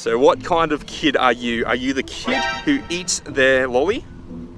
So what kind of kid are you? Are you the kid who eats their lolly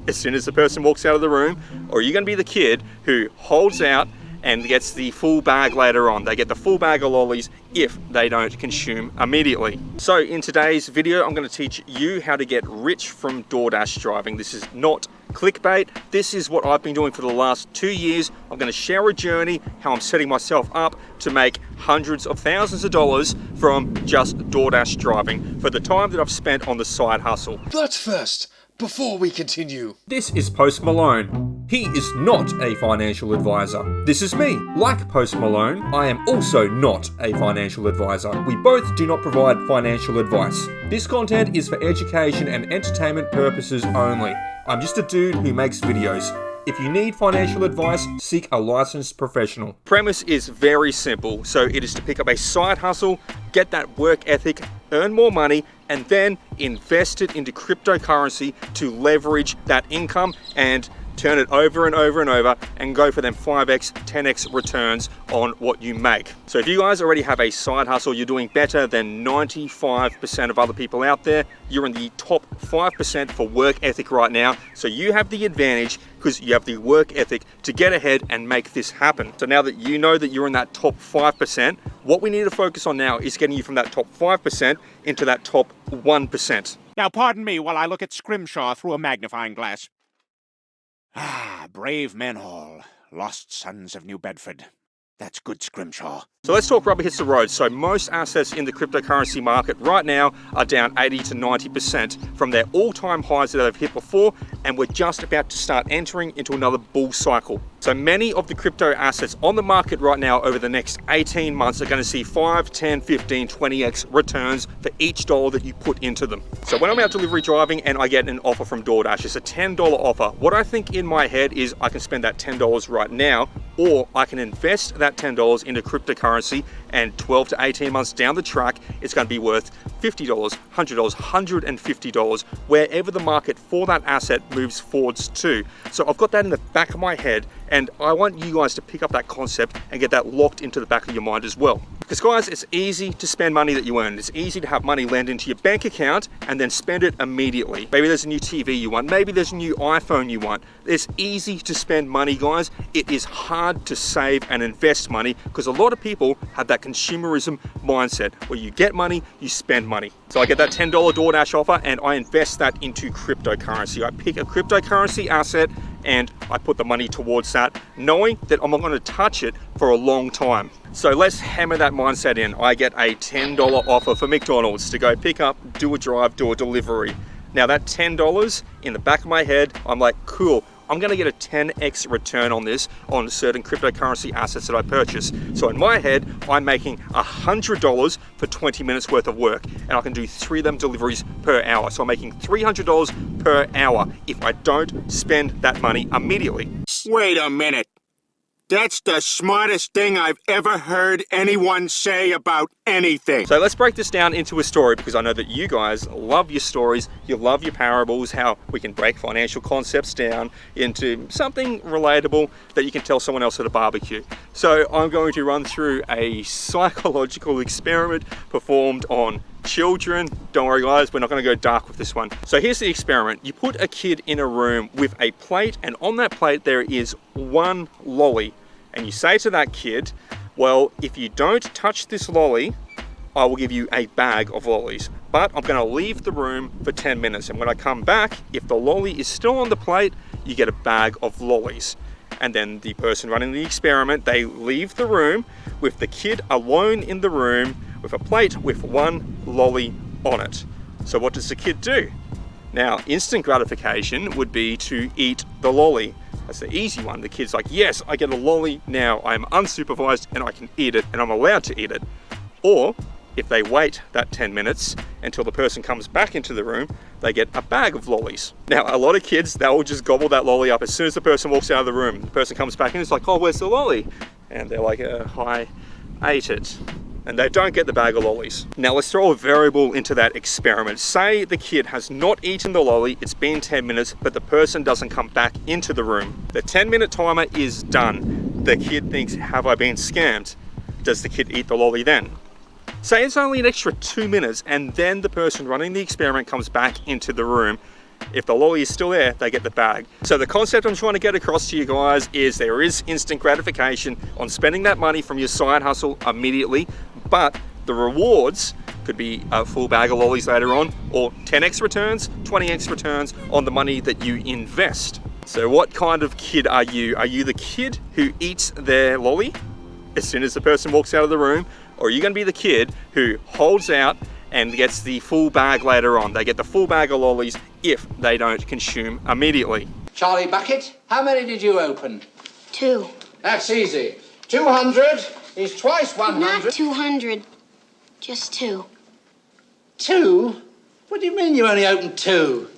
as soon as the person walks out of the room? Or are you going to be the kid who holds out and gets the full bag later on? They get the full bag of lollies if they don't consume immediately. So in today's video, I'm going to teach you how to get rich from DoorDash driving. This is not clickbait. This is what I've been doing for the last 2 years. I'm going to share a journey, how I'm setting myself up to make hundreds of thousands of dollars from just DoorDash driving for the time that I've spent on the side hustle. But first, before we continue, this is Post Malone. He is not a financial advisor. This is me. Like Post Malone, I am also not a financial advisor. We both do not provide financial advice. This content is for education and entertainment purposes only. I'm just a dude who makes videos. If you need financial advice, seek a licensed professional. Premise is very simple. So it is to pick up a side hustle, get that work ethic, earn more money, and then invest it into cryptocurrency to leverage that income and turn it over and over and over and go for them 5x, 10x returns on what you make. So if you guys already have a side hustle, you're doing better than 95% of other people out there. You're in the top 5% for work ethic right now. So you have the advantage because you have the work ethic to get ahead and make this happen. So now that you know that you're in that top 5%, what we need to focus on now is getting you from that top 5% into that top 1%. Now pardon me while I look at Scrimshaw through a magnifying glass. Ah, brave men all, lost sons of New Bedford. That's good, Scrimshaw. So let's talk rubber hits the road. So most assets in the cryptocurrency market right now are down 80 to 90% from their all-time highs that they've hit before, and we're just about to start entering into another bull cycle. So many of the crypto assets on the market right now over the next 18 months are going to see 5, 10, 15, 20x returns for each dollar that you put into them. So when I'm out delivery driving and I get an offer from DoorDash, it's a $10 offer. What I think in my head is I can spend that $10 right now, or I can invest that $10 into cryptocurrency, and 12 to 18 months down the track, it's going to be worth $50, $100, $150, wherever the market for that asset moves forwards to. So I've got that in the back of my head, and I want you guys to pick up that concept and get that locked into the back of your mind as well. Because guys, it's easy to spend money that you earn. It's easy to have money land into your bank account and then spend it immediately. Maybe there's a new TV you want. Maybe there's a new iPhone you want. It's easy to spend money, guys. It is hard to save and invest money because a lot of people have that consumerism mindset where you get money, you spend money. So I get that $10 DoorDash offer and I invest that into cryptocurrency. I pick a cryptocurrency asset and I put the money towards that, knowing that I'm not going to touch it for a long time. So let's hammer that mindset in. I get a $10 offer for McDonald's to go pick up, do a drive, do a delivery. Now that $10 in the back of my head, I'm like, cool, I'm going to get a 10x return on this on certain cryptocurrency assets that I purchase. So in my head, I'm making $100 for 20 minutes worth of work, and I can do 3 of them deliveries per hour. So I'm making $300 per hour if I don't spend that money immediately. Wait a minute. That's the smartest thing I've ever heard anyone say about anything. So let's break this down into a story, because I know that you guys love your stories, you love your parables, how we can break financial concepts down into something relatable that you can tell someone else at a barbecue. So I'm going to run through a psychological experiment performed on children. Don't worry guys, we're not going to go dark with this one. So here's the experiment. You put a kid in a room with a plate, and on that plate there is one lolly, and you say to that kid, well, if you don't touch this lolly, I will give you a bag of lollies, but I'm going to leave the room for 10 minutes, and when I come back, if the lolly is still on the plate, you get a bag of lollies. And then the person running the experiment, they leave the room with the kid alone in the room with a plate with one lolly on it. So what does the kid do? Now, instant gratification would be to eat the lolly. That's the easy one. The kid's like, yes, I get a lolly now. I'm unsupervised and I can eat it and I'm allowed to eat it. Or if they wait that 10 minutes until the person comes back into the room, they get a bag of lollies. Now, a lot of kids, they'll just gobble that lolly up as soon as the person walks out of the room. The person comes back in, it's like, oh, where's the lolly? And they're like, I ate it. And they don't get the bag of lollies. Now let's throw a variable into that experiment. Say the kid has not eaten the lolly, it's been 10 minutes, but the person doesn't come back into the room. The 10-minute timer is done. The kid thinks, have I been scammed? Does the kid eat the lolly then? Say it's only an extra 2 minutes and then the person running the experiment comes back into the room. If the lolly is still there, they get the bag. So the concept I'm trying to get across to you guys is there is instant gratification on spending that money from your side hustle immediately, but the rewards could be a full bag of lollies later on, or 10x returns, 20x returns on the money that you invest. So what kind of kid are you? Are you the kid who eats their lolly as soon as the person walks out of the room? Or are you going to be the kid who holds out and gets the full bag later on? They get the full bag of lollies if they don't consume immediately. Charlie Bucket, how many did you open? 2. That's easy. 200 is twice 100. Not 200, just 2. 2? What do you mean you only opened 2?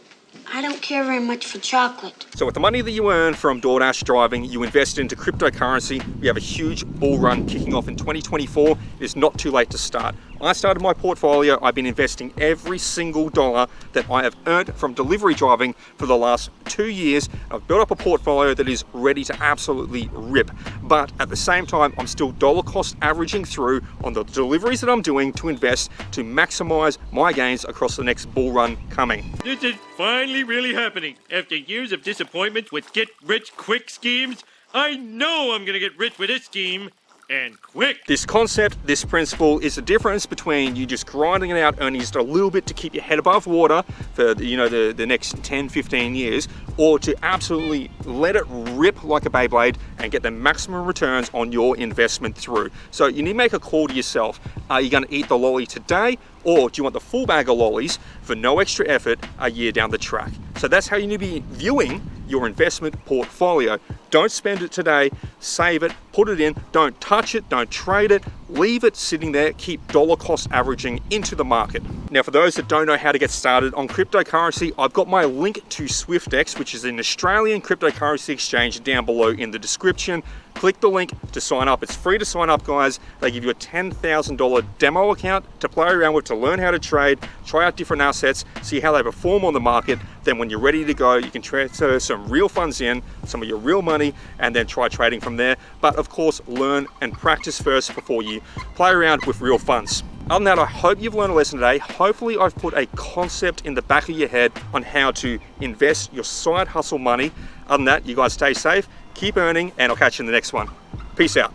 I don't care very much for chocolate. So with the money that you earn from DoorDash driving, you invest into cryptocurrency. We have a huge bull run kicking off in 2024. It is not too late to start. I started my portfolio. I've been investing every single dollar that I have earned from delivery driving for the last 2 years. I've built up a portfolio that is ready to absolutely rip. But at the same time, I'm still dollar cost averaging through on the deliveries that I'm doing to invest to maximize my gains across the next bull run coming. This is finally really happening. After years of disappointments with get-rich-quick schemes, I know I'm gonna get rich with this scheme. And quick. This concept, this principle is the difference between you just grinding it out, earning just a little bit to keep your head above water for the next 10, 15 years, or to absolutely let it rip like a Beyblade and get the maximum returns on your investment through. So you need to make a call to yourself. Are you going to eat the lolly today, or do you want the full bag of lollies for no extra effort a year down the track? So that's how you need to be viewing your investment portfolio. Don't spend it today, save it, put it in, don't touch it, don't trade it, leave it sitting there, keep dollar cost averaging into the market. Now for those that don't know how to get started on cryptocurrency, I've got my link to SwiftX, which is an Australian cryptocurrency exchange, down below in the description. Click the link to sign up. It's free to sign up, guys. They give you a $10,000 demo account to play around with, to learn how to trade, try out different assets, see how they perform on the market. Then when you're ready to go, you can transfer some real funds in, some of your real money, and then try trading from there. But of course, learn and practice first before you play around with real funds. Other than that, I hope you've learned a lesson today. Hopefully I've put a concept in the back of your head on how to invest your side hustle money. Other than that, you guys stay safe, keep earning, and I'll catch you in the next one. Peace out.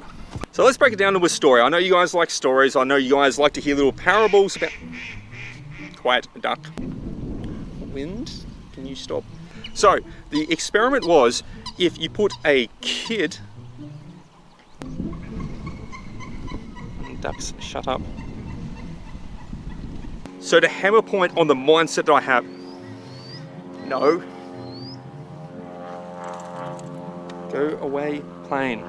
So let's break it down to a story. I know you guys like stories. I know you guys like to hear little parables about... Quiet, duck. Wind, can you stop? So the experiment was, if you put a kid... Ducks, shut up. So to hammer point on the mindset that I have... No. Go away, plane.